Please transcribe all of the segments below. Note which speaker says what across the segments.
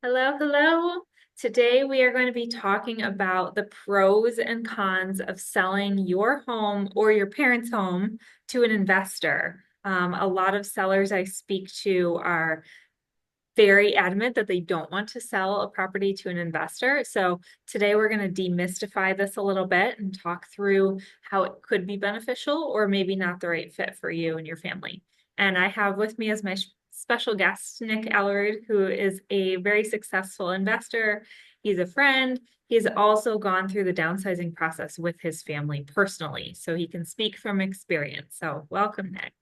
Speaker 1: Hello, hello. Today we are going to be talking about the pros and cons of selling your home or your parents' home to an investor. A lot of sellers I speak to are very adamant that they don't want to sell a property to an investor. So today we're going to demystify this a little bit and talk through how it could be beneficial or maybe not the right fit for you and your family. And I have with me as my special guest, Nick Aalerud, who is a very successful investor. He's a friend. He's also gone through the downsizing process with his family personally, so he can speak from experience. So welcome, Nick.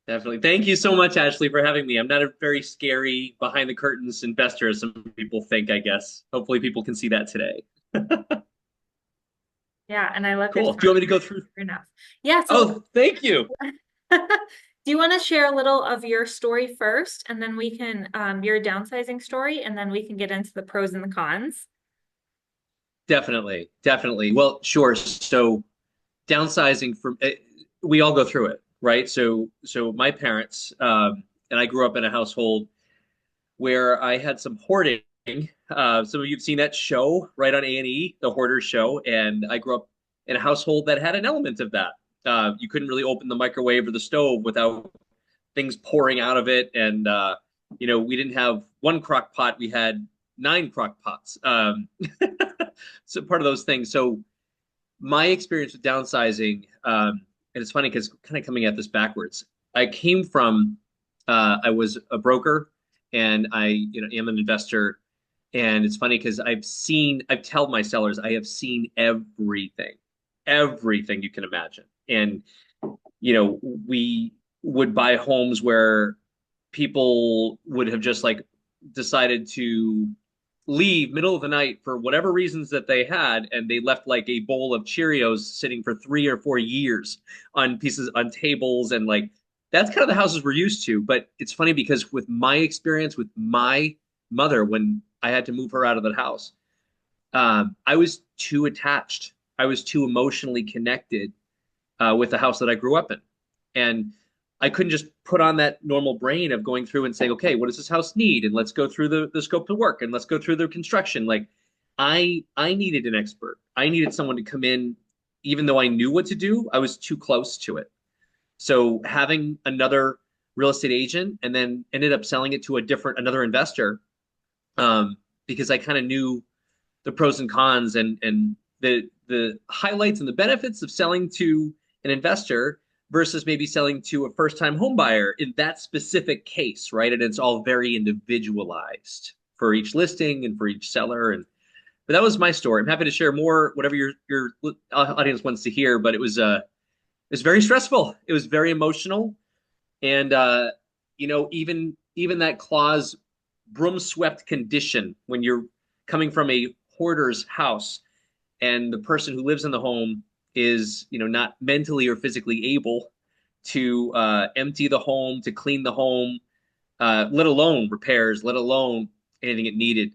Speaker 2: Definitely. Thank you so much, Ashley, for having me. I'm not a very scary behind the curtains investor, as some people think, I guess. Hopefully, people can see that today.
Speaker 1: Yeah, and I love your
Speaker 2: Cool. Do you
Speaker 1: story.
Speaker 2: want me to go through?
Speaker 1: Fair enough. Yeah, so
Speaker 2: Oh, thank you.
Speaker 1: do you want to share a little of your story first, and then we can your downsizing story, and then we can get into the pros and the cons?
Speaker 2: Definitely. Definitely. Well, sure. So, downsizing we all go through it, right? So my parents, and I grew up in a household where I had some hoarding. Some of you've seen that show right on A&E, the Hoarders show, and I grew up in a household that had an element of that. You couldn't really open the microwave or the stove without things pouring out of it, and we didn't have one crock pot; we had nine crock pots. So part of those things. So my experience with downsizing, and it's funny because kind of coming at this backwards. I came from, I was a broker, and I am an investor. And it's funny because I've told my sellers, I have seen everything you can imagine. And we would buy homes where people would have just like decided to leave middle of the night for whatever reasons that they had, and they left like a bowl of Cheerios sitting for 3 or 4 years on pieces on tables, and like that's kind of the houses we're used to. But it's funny because with my experience with my mother, when I had to move her out of the house, I was too attached. I was too emotionally connected with the house that I grew up in. And I couldn't just put on that normal brain of going through and saying, okay, what does this house need? And let's go through the scope of work and let's go through the construction. Like I needed an expert. I needed someone to come in, even though I knew what to do, I was too close to it. So having another real estate agent and then ended up selling it to another investor, because I kind of knew the pros and cons and the highlights and the benefits of selling to an investor versus maybe selling to a first time home buyer in that specific case, right? And it's all very individualized for each listing and for each seller. And but that was my story. I'm happy to share more, whatever your audience wants to hear. But it was very stressful. It was very emotional, and even that clause, broom swept condition, when you're coming from a hoarder's house and the person who lives in the home is not mentally or physically able to empty the home, to clean the home, let alone repairs, let alone anything it needed.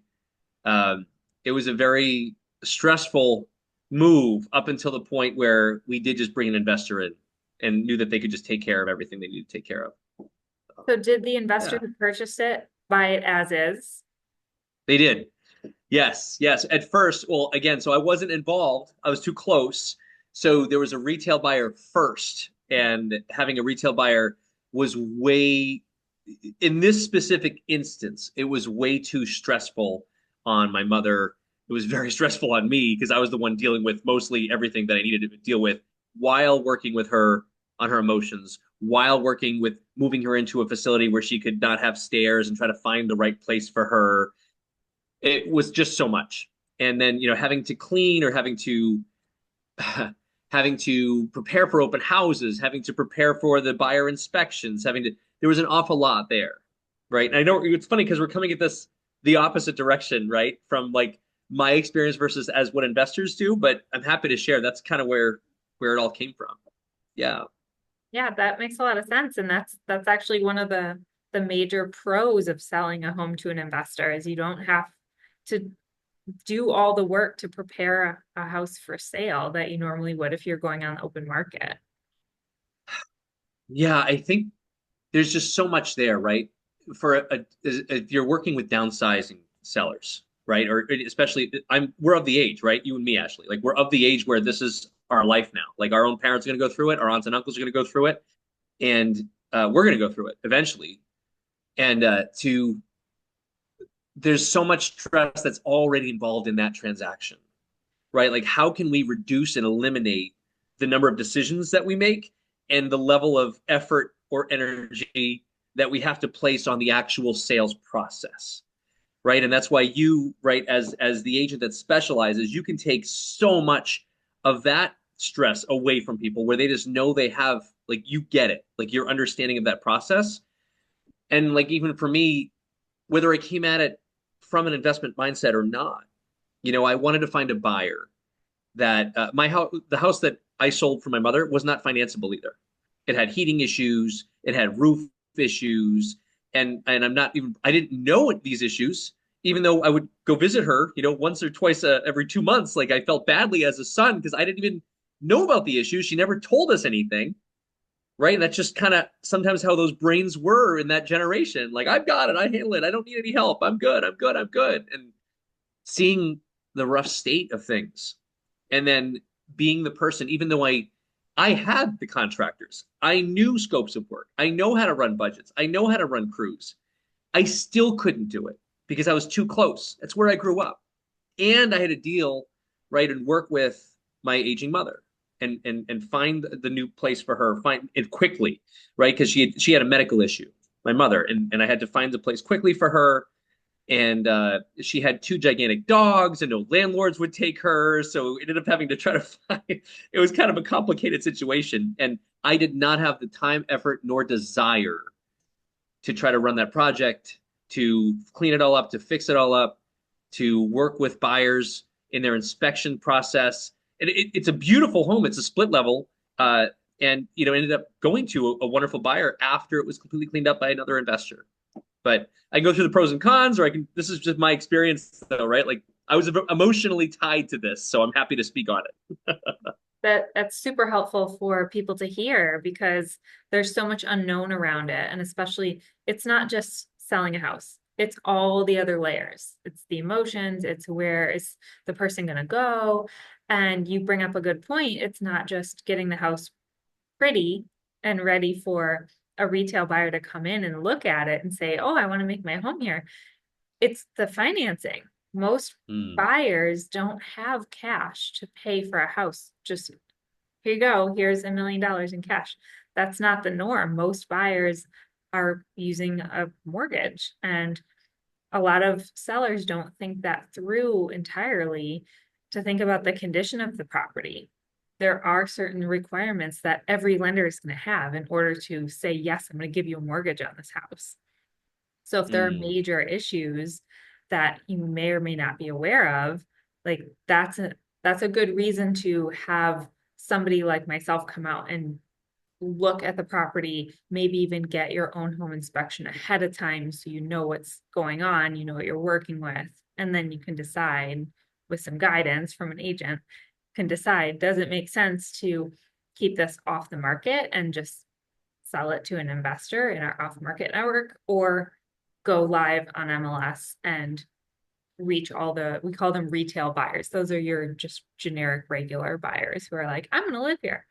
Speaker 2: Um, it was a very stressful move up until the point where we did just bring an investor in and knew that they could just take care of everything they needed to take care of.
Speaker 1: So did the investor
Speaker 2: Yeah,
Speaker 1: who purchased it buy it as is?
Speaker 2: they did. Yes, yes. At first, well, again, so I wasn't involved. I was too close. So there was a retail buyer first, and having a retail buyer was in this specific instance, it was way too stressful on my mother. It was very stressful on me because I was the one dealing with mostly everything that I needed to deal with while working with her on her emotions, while working with moving her into a facility where she could not have stairs and try to find the right place for her. It was just so much. And then, having to clean or having to prepare for open houses, having to prepare for the buyer inspections, there was an awful lot there. Right. And I know it's funny because we're coming at this the opposite direction, right? From like my experience versus as what investors do, but I'm happy to share that's kind of where it all came from. Yeah.
Speaker 1: Yeah, that makes a lot of sense, and that's actually one of the major pros of selling a home to an investor is you don't have to do all the work to prepare a house for sale that you normally would if you're going on the open market.
Speaker 2: Yeah, I think there's just so much there, right? If you're working with downsizing, sellers, right? Or especially we're of the age, right? You and me, Ashley, like we're of the age where this is our life now. Like our own parents are going to go through it, our aunts and uncles are going to go through it, and we're going to go through it eventually. And to there's so much stress that's already involved in that transaction, right? Like how can we reduce and eliminate the number of decisions that we make and the level of effort or energy that we have to place on the actual sales process, right? And that's why you, right, as the agent that specializes, you can take so much of that stress away from people where they just know they have, like, you get it, like your understanding of that process. And like even for me, whether I came at it from an investment mindset or not, I wanted to find a buyer that the house that I sold for my mother was not financeable either. It had heating issues, it had roof issues, and I didn't know these issues, even though I would go visit her, once or twice every 2 months. Like I felt badly as a son because I didn't even know about the issues. She never told us anything, right? And that's just kind of sometimes how those brains were in that generation. Like I've got it, I handle it, I don't need any help, I'm good, I'm good, I'm good. And seeing the rough state of things and then being the person, even though I had the contractors, I knew scopes of work, I know how to run budgets, I know how to run crews, I still couldn't do it because I was too close. That's where I grew up. And I had to deal, right, and work with my aging mother and find the new place for her, find it quickly, right? Because she had a medical issue, my mother, and I had to find the place quickly for her. And she had two gigantic dogs, and no landlords would take her. So ended up having to try to find. It was kind of a complicated situation, and I did not have the time, effort, nor desire to try to run that project, to clean it all up, to fix it all up, to work with buyers in their inspection process. And it's a beautiful home. It's a split level, and ended up going to a wonderful buyer after it was completely cleaned up by another investor. But I can go through the pros and cons, or I can. This is just my experience, though, right? Like I was emotionally tied to this, so I'm happy to speak on it.
Speaker 1: That's super helpful for people to hear because there's so much unknown around it. And especially, it's not just selling a house, it's all the other layers. It's the emotions, it's where is the person going to go. And you bring up a good point. It's not just getting the house pretty and ready for a retail buyer to come in and look at it and say, oh, I want to make my home here. It's the financing. Most
Speaker 2: Mm,
Speaker 1: buyers don't have cash to pay for a house. Just here you go, here's $1 million in cash. That's not the norm. Most buyers are using a mortgage, and a lot of sellers don't think that through entirely to think about the condition of the property. There are certain requirements that every lender is going to have in order to say, yes, I'm going to give you a mortgage on this house. So if there are
Speaker 2: mm,
Speaker 1: major issues that you may or may not be aware of, like that's a good reason to have somebody like myself come out and look at the property, maybe even get your own home inspection ahead of time so you know what's going on, you know what you're working with, and then you can decide with some guidance from an agent, can decide, does it make sense to keep this off the market and just sell it to an investor in our off market network, or go live on MLS and reach all we call them retail buyers. Those are your just generic regular buyers who are like, I'm going to live here.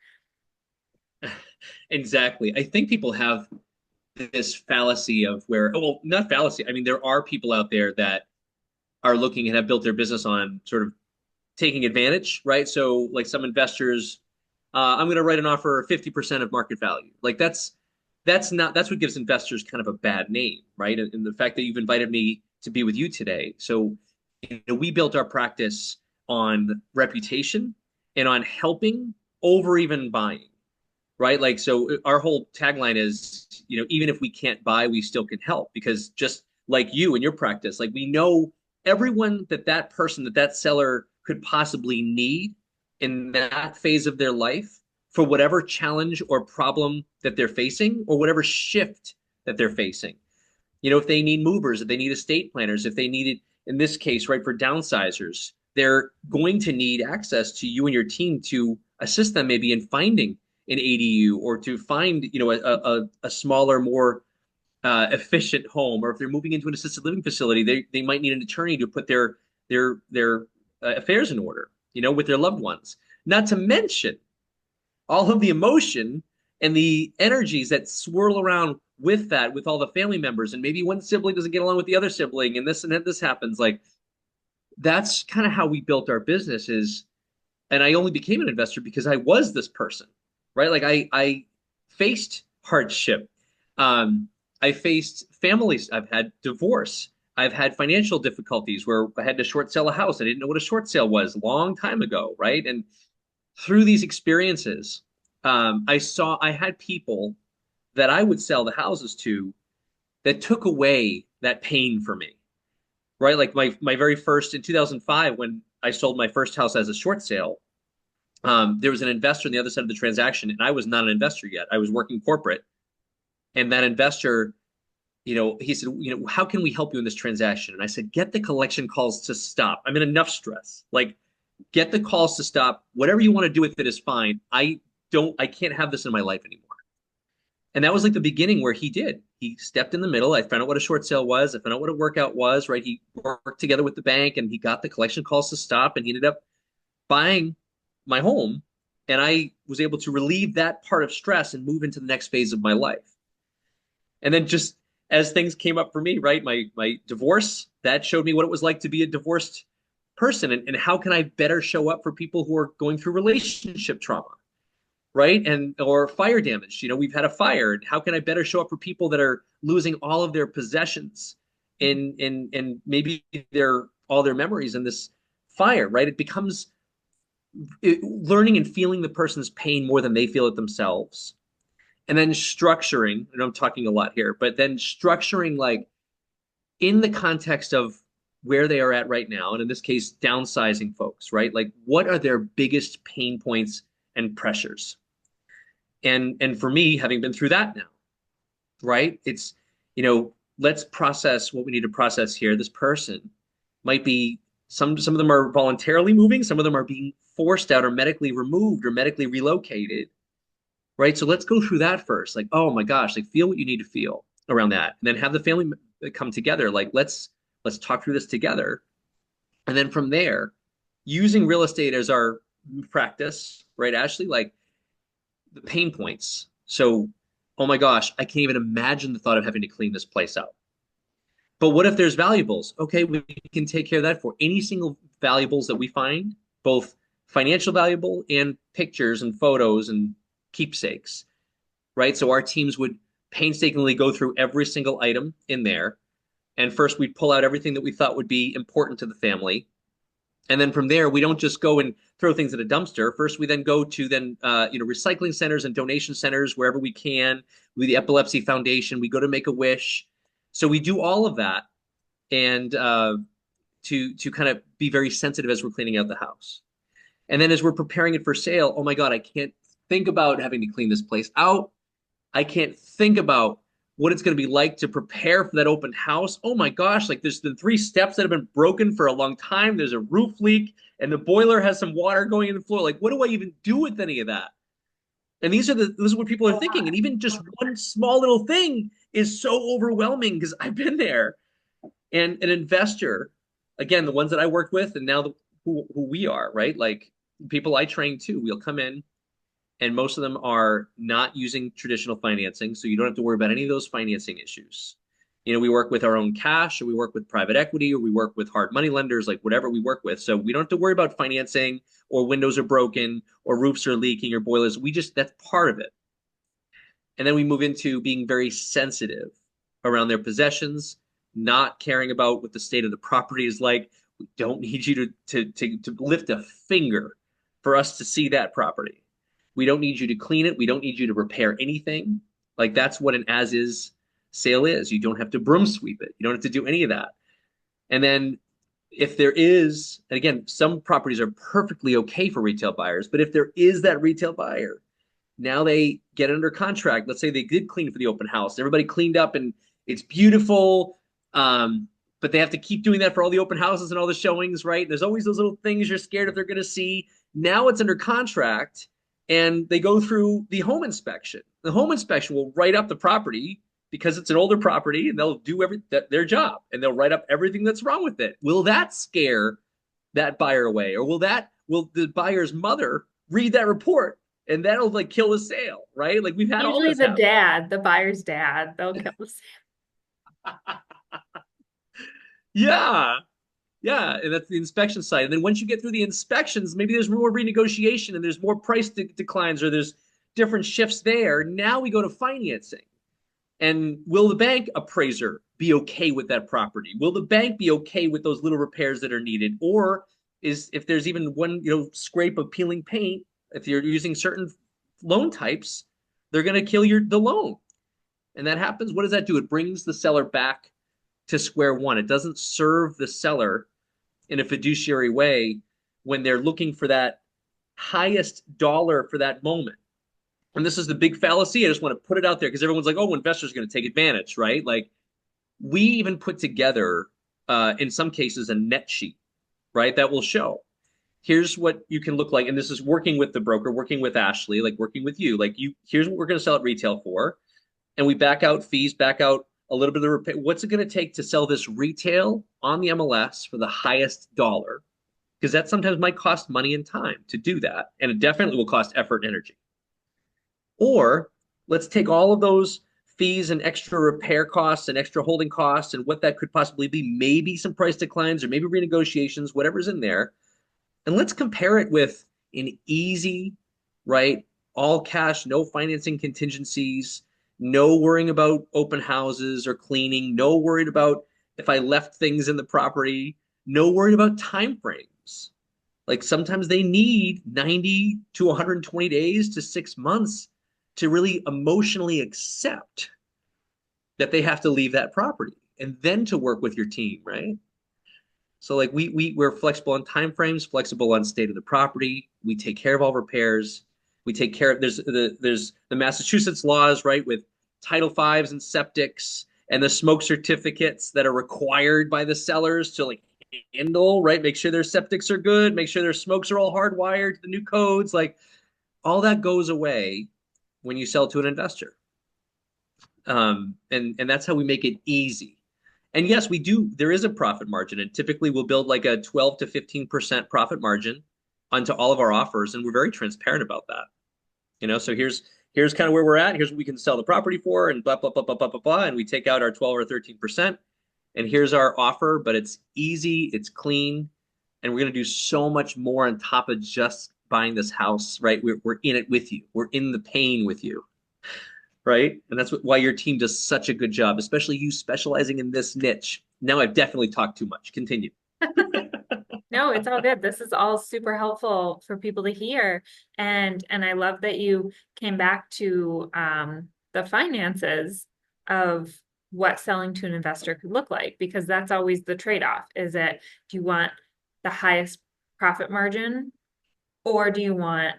Speaker 2: exactly. I think people have this fallacy of where, oh, well, not fallacy. I mean, there are people out there that are looking and have built their business on sort of taking advantage, right? So, like some investors, I'm going to write an offer 50% of market value. Like that's what gives investors kind of a bad name, right? And the fact that you've invited me to be with you today. So, we built our practice on reputation and on helping over even buying, right? Like, so our whole tagline is, even if we can't buy, we still can help because just like you and your practice, like we know everyone that person, that seller could possibly need in that phase of their life for whatever challenge or problem that they're facing or whatever shift that they're facing. If they need movers, if they need estate planners, if they need it, in this case, right, for downsizers, they're going to need access to you and your team to assist them maybe in finding an ADU or to find, a smaller, more efficient home, or if they're moving into an assisted living facility, they might need an attorney to put their affairs in order, with their loved ones. Not to mention all of the emotion and the energies that swirl around with that, with all the family members, and maybe one sibling doesn't get along with the other sibling, and then this happens. Like that's kind of how we built our business is, and I only became an investor because I was this person, right? Like I faced hardship. Um, I faced families. I've had divorce. I've had financial difficulties where I had to short sell a house. I didn't know what a short sale was a long time ago, right? And through these experiences, I had people that I would sell the houses to that took away that pain for me, right? Like my very first in 2005 when I sold my first house as a short sale, there was an investor on the other side of the transaction, and I was not an investor yet. I was working corporate, and that investor, he said, how can we help you in this transaction? And I said, get the collection calls to stop. I'm in enough stress. Like, get the calls to stop. Whatever you want to do with it is fine. I can't have this in my life anymore. And that was like the beginning where he did. He stepped in the middle. I found out what a short sale was. I found out what a workout was, right? He worked together with the bank and he got the collection calls to stop and he ended up buying my home. And I was able to relieve that part of stress and move into the next phase of my life. And then just as things came up for me, right? My divorce, that showed me what it was like to be a divorced person and how can I better show up for people who are going through relationship trauma, right? And or fire damage. We've had a fire. How can I better show up for people that are losing all of their possessions and maybe their all their memories in this fire, right? It becomes learning and feeling the person's pain more than they feel it themselves. And then structuring, and I'm talking a lot here, but then structuring like in the context of where they are at right now, and in this case, downsizing folks, right? Like what are their biggest pain points and pressures? And for me, having been through that now, right? It's, let's process what we need to process here. This person might be some of them are voluntarily moving, some of them are being forced out or medically removed or medically relocated, right? So let's go through that first. Like, oh my gosh, like feel what you need to feel around that. And then have the family come together. Like, let's talk through this together. And then from there, using real estate as our practice, right, Ashley? Like the pain points. So, oh my gosh, I can't even imagine the thought of having to clean this place out. But what if there's valuables? Okay, we can take care of that for any single valuables that we find, both financial valuable and pictures and photos and keepsakes, right? So our teams would painstakingly go through every single item in there. And first we'd pull out everything that we thought would be important to the family. And then from there, we don't just go and throw things in a dumpster. First, we then go to recycling centers and donation centers wherever we can. With the Epilepsy Foundation, we go to Make-A-Wish. So we do all of that, and to kind of be very sensitive as we're cleaning out the house. And then as we're preparing it for sale, oh my God, I can't think about having to clean this place out. I can't think about what it's going to be like to prepare for that open house. Oh my gosh, like there's been 3 steps that have been broken for a long time. There's a roof leak and the boiler has some water going in the floor. Like, what do I even do with any of that? And these are what people are thinking. And even just one small little thing is so overwhelming because I've been there. And an investor, again, the ones that I worked with and now who we are, right? Like people I train too, we'll come in and most of them are not using traditional financing. So you don't have to worry about any of those financing issues. We work with our own cash, or we work with private equity, or we work with hard money lenders, like whatever we work with. So we don't have to worry about financing or windows are broken or roofs are leaking or boilers. That's part of it. And then we move into being very sensitive around their possessions, not caring about what the state of the property is like. We don't need you to lift a finger for us to see that property. We don't need you to clean it. We don't need you to repair anything. Like that's what an as is sale is. You don't have to broom sweep it. You don't have to do any of that. And then if there is, and again, some properties are perfectly okay for retail buyers, but if there is that retail buyer, now they get under contract. Let's say they did clean for the open house. Everybody cleaned up and it's beautiful. But they have to keep doing that for all the open houses and all the showings, right? There's always those little things you're scared if they're going to see. Now it's under contract and they go through the home inspection. The home inspection will write up the property because it's an older property and they'll do their job and they'll write up everything that's wrong with it. Will that scare that buyer away, or will the buyer's mother read that report and that'll like kill the sale, right? Like we've had all
Speaker 1: Usually
Speaker 2: this
Speaker 1: the
Speaker 2: happen.
Speaker 1: dad, the buyer's dad, they'll kill the
Speaker 2: Yeah. Yeah, and that's the inspection side. And then once you get through the inspections, maybe there's more renegotiation and there's more price declines or there's different shifts there. Now we go to financing. And will the bank appraiser be okay with that property? Will the bank be okay with those little repairs that are needed? Or is if there's even one, scrape of peeling paint, if you're using certain loan types, they're going to kill the loan. And that happens. What does that do? It brings the seller back to square one. It doesn't serve the seller in a fiduciary way when they're looking for that highest dollar for that moment. And this is the big fallacy. I just want to put it out there because everyone's like, oh, investors are going to take advantage, right? Like we even put together, in some cases, a net sheet, right? That will show here's what you can look like. And this is working with the broker, working with Ashley, like working with you. Like here's what we're going to sell at retail for. And we back out fees, back out a little bit of the repair. What's it going to take to sell this retail on the MLS for the highest dollar? Because that sometimes might cost money and time to do that. And it definitely will cost effort and energy. Or let's take all of those fees and extra repair costs and extra holding costs and what that could possibly be, maybe some price declines or maybe renegotiations, whatever's in there. And let's compare it with an easy, right? All cash, no financing contingencies, no worrying about open houses or cleaning, no worried about if I left things in the property, no worried about time frames. Like sometimes they need 90 to 120 days to 6 months to really emotionally accept that they have to leave that property and then to work with your team, right? So like we're flexible on time frames, flexible on state of the property. We take care of all repairs. We take care of there's the Massachusetts laws, right, with Title Fives and septics and the smoke certificates that are required by the sellers to like handle, right? Make sure their septics are good, make sure their smokes are all hardwired to the new codes. Like all that goes away when you sell to an investor. And that's how we make it easy. And yes, we do. There is a profit margin, and typically we'll build like a 12 to 15% profit margin onto all of our offers, and we're very transparent about that. So here's kind of where we're at. Here's what we can sell the property for, and blah blah blah blah blah blah blah. And we take out our 12 or 13%, and here's our offer. But it's easy, it's clean, and we're going to do so much more on top of just buying this house, right? We're in it with you. We're in the pain with you, right? And that's why your team does such a good job, especially you specializing in this niche. Now I've definitely talked too much. Continue.
Speaker 1: No, it's all good. This is all super helpful for people to hear. And I love that you came back to the finances of what selling to an investor could look like, because that's always the trade-off. Is it, do you want the highest profit margin, or do you want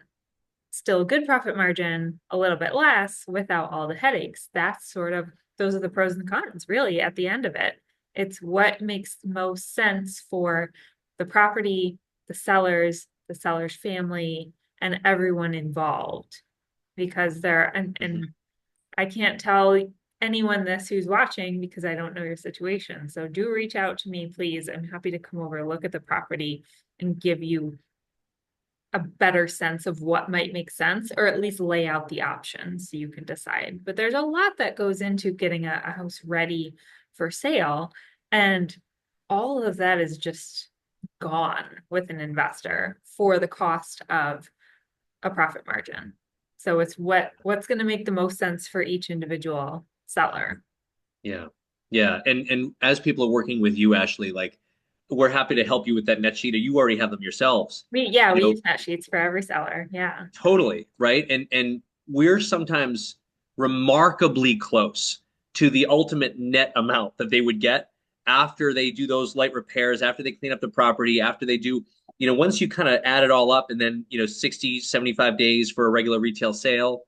Speaker 1: still a good profit margin, a little bit less without all the headaches? That's sort of, those are the pros and cons, really, at the end of it. It's what makes most sense for the property, the seller's family, and everyone involved. Because and I can't tell anyone this who's watching because I don't know your situation. So do reach out to me, please. I'm happy to come over, look at the property, and give you a better sense of what might make sense, or at least lay out the options so you can decide. But there's a lot that goes into getting a house ready for sale. And all of that is just gone with an investor for the cost of a profit margin. So it's what's going to make the most sense for each individual seller.
Speaker 2: Yeah. Yeah. And as people are working with you, Ashley, like we're happy to help you with that net sheet, or you already have them yourselves.
Speaker 1: We
Speaker 2: You know,
Speaker 1: use net sheets for every seller. Yeah.
Speaker 2: totally, right? And we're sometimes remarkably close to the ultimate net amount that they would get after they do those light repairs, after they clean up the property, after they do, once you kind of add it all up and then, 60, 75 days for a regular retail sale,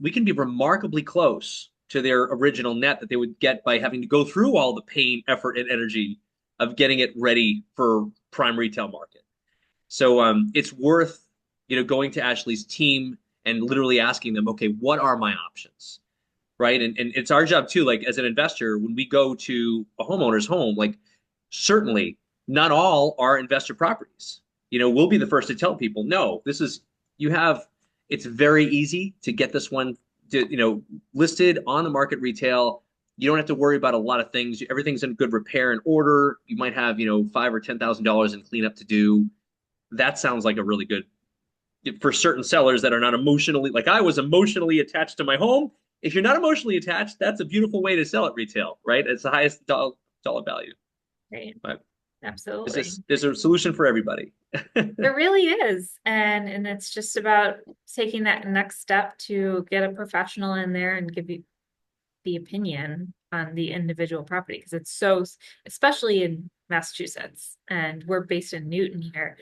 Speaker 2: we can be remarkably close to their original net that they would get by having to go through all the pain, effort, and energy of getting it ready for prime retail market. So it's worth, going to Ashley's team and literally asking them, okay, what are my options? right? And it's our job too, like as an investor, when we go to a homeowner's home, like certainly not all are investor properties. We'll be the first to tell people, no, this is you have it's very easy to get this one listed on the market retail. You don't have to worry about a lot of things. Everything's in good repair and order. You might have, five or $10,000 in cleanup to do. That sounds like a really good for certain sellers that are not emotionally, like I was emotionally attached to my home. If you're not emotionally attached, that's a beautiful way to sell it retail, right? It's the highest dollar value.
Speaker 1: Right.
Speaker 2: But
Speaker 1: Absolutely.
Speaker 2: there's a solution for everybody.
Speaker 1: There really is. And it's just about taking that next step to get a professional in there and give you the opinion on the individual property because it's so, especially in Massachusetts, and we're based in Newton here.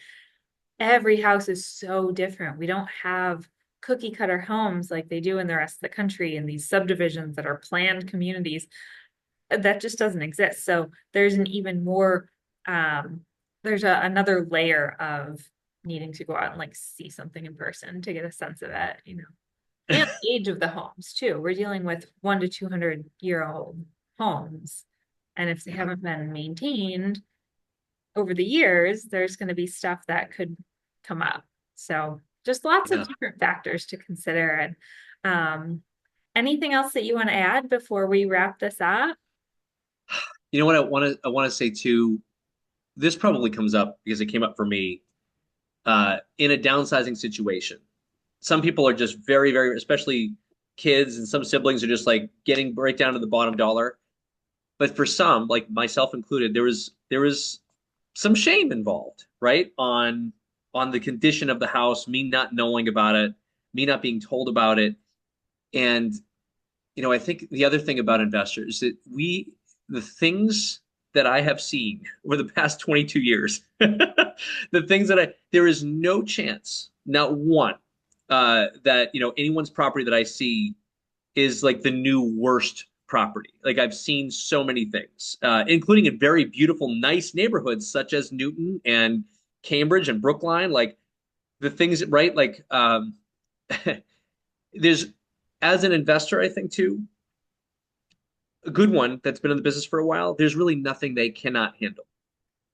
Speaker 1: Every house is so different. We don't have cookie cutter homes like they do in the rest of the country in these subdivisions that are planned communities. That just doesn't exist. So there's an even more there's another layer of needing to go out and like see something in person to get a sense of it, and the age of the homes too. We're dealing with 1 to 200-year-old homes. And if they
Speaker 2: Yeah.
Speaker 1: haven't been maintained over the years, there's going to be stuff that could come up. So just lots of
Speaker 2: Yeah.
Speaker 1: different factors to consider. And anything else that you want to add before we wrap this up?
Speaker 2: You know what I want to say too, this probably comes up because it came up for me in a downsizing situation. Some people are just very, very, especially kids and some siblings are just like getting right down to the bottom dollar. But for some, like myself included, there was some shame involved, right? On the condition of the house, me not knowing about it, me not being told about it. And I think the other thing about investors is that the things that I have seen over the past 22 years, the things there is no chance, not one, that, anyone's property that I see is like the new worst property. Like I've seen so many things, including in very beautiful, nice neighborhoods such as Newton and Cambridge and Brookline. Like the things, right? Like there's, as an investor, I think too, a good one that's been in the business for a while, there's really nothing they cannot handle,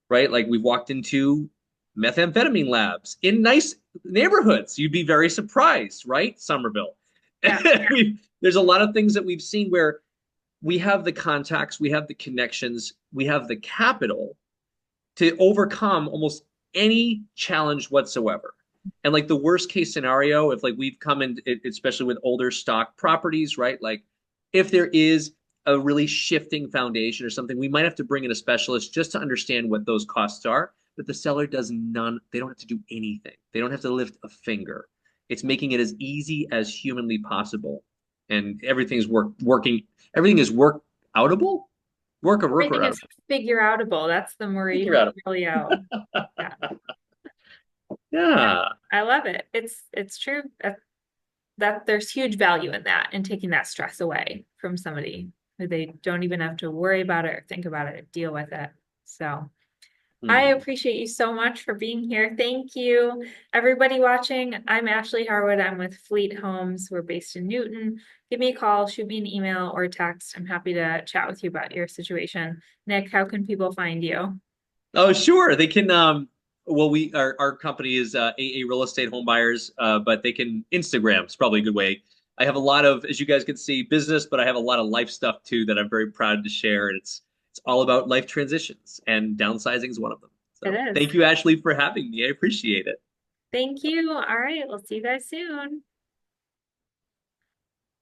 Speaker 2: right? Like we've walked into methamphetamine labs in nice neighborhoods. You'd be very surprised, right? Somerville.
Speaker 1: Yeah.
Speaker 2: There's a lot of things that we've seen where we have the contacts, we have the connections, we have the capital to overcome almost any challenge whatsoever. And like the worst case scenario, if like we've come in, especially with older stock properties, right? Like if there is a really shifting foundation or something, we might have to bring in a specialist just to understand what those costs are. But the seller does none, they don't have to do anything. They don't have to lift a finger. It's making it as easy as humanly possible. And everything's working, everything is outable, worker
Speaker 1: Everything
Speaker 2: out,
Speaker 1: is figure outable. That's the
Speaker 2: figure
Speaker 1: Marie
Speaker 2: out.
Speaker 1: Forleo. Yeah. Yeah.
Speaker 2: Yeah.
Speaker 1: I love it. It's true that there's huge value in that and taking that stress away from somebody who they don't even have to worry about it or think about it or deal with it. So I
Speaker 2: Hmm.
Speaker 1: appreciate you so much for being here. Thank you. Everybody watching, I'm Ashley Harwood. I'm with Fleet Homes. We're based in Newton. Give me a call, shoot me an email or a text. I'm happy to chat with you about your situation. Nick, how can people find you?
Speaker 2: Oh, sure. They can. Well, our company is AA Real Estate Home Buyers, but they can Instagram. It's probably a good way. I have a lot of, as you guys can see, business, but I have a lot of life stuff too that I'm very proud to share. And it's all about life transitions, and downsizing is one of them.
Speaker 1: It
Speaker 2: So
Speaker 1: is.
Speaker 2: thank you, Ashley, for having me. I appreciate it.
Speaker 1: Thank you. All right. We'll see you guys soon.